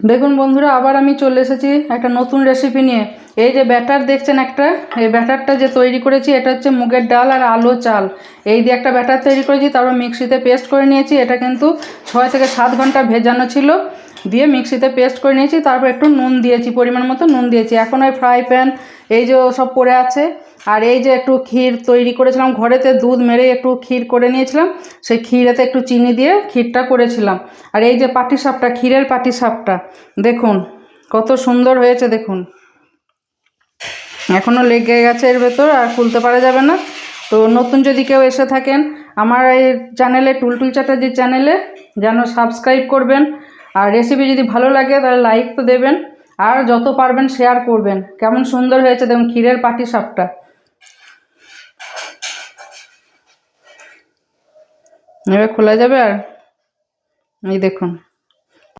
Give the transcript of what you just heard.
দেখুন বন্ধুরা, আবার আমি চলে এসেছি একটা নতুন রেসিপি নিয়ে। এই যে ব্যাটার দেখছেন একটা, এই ব্যাটারটা যে তৈরি করেছি এটা হচ্ছে মুগের ডাল আর আলো চাল এই দিয়ে একটা ব্যাটার তৈরি করেছি। তারপর মিক্সিতে পেস্ট করে নিয়েছি। এটা কিন্তু 6 থেকে 7 ঘন্টা ভেজানো ছিল, দিয়ে মিক্সিতে পেস্ট করে নিয়েছি। তারপর একটু নুন দিয়েছি, পরিমাণ মতো নুন দিয়েছি। এখন ওই ফ্রাই প্যান এই যে সব পড়ে আছে। আর এই যে একটু ক্ষীর তৈরি করেছিলাম ঘরেতে, দুধ মেরে একটু ক্ষীর করে নিয়েছিলাম, সেই ক্ষীরেতে একটু চিনি দিয়ে ক্ষীরটা করেছিলাম। আর এই যে পাটিসাপটা, ক্ষীরের পাটিসাপটা দেখুন কত সুন্দর হয়েছে। দেখুন এখনও লেগে গেছে এর ভেতর, আর খুলতে পারা যাবে না। তো নতুন যদি কেউ এসে থাকেন আমার এই চ্যানেলে, টুলটুল চ্যাটার্জি চ্যানেলে, যেন সাবস্ক্রাইব করবেন। আর রেসিপি যদি ভালো লাগে তাহলে লাইক তো দেবেন, আর যত পারবেন শেয়ার করবেন। কেমন সুন্দর হয়েছে দেখুন ক্ষীরের পাটিসাপটা। এবার খোলা যাবে। আর এই দেখুন।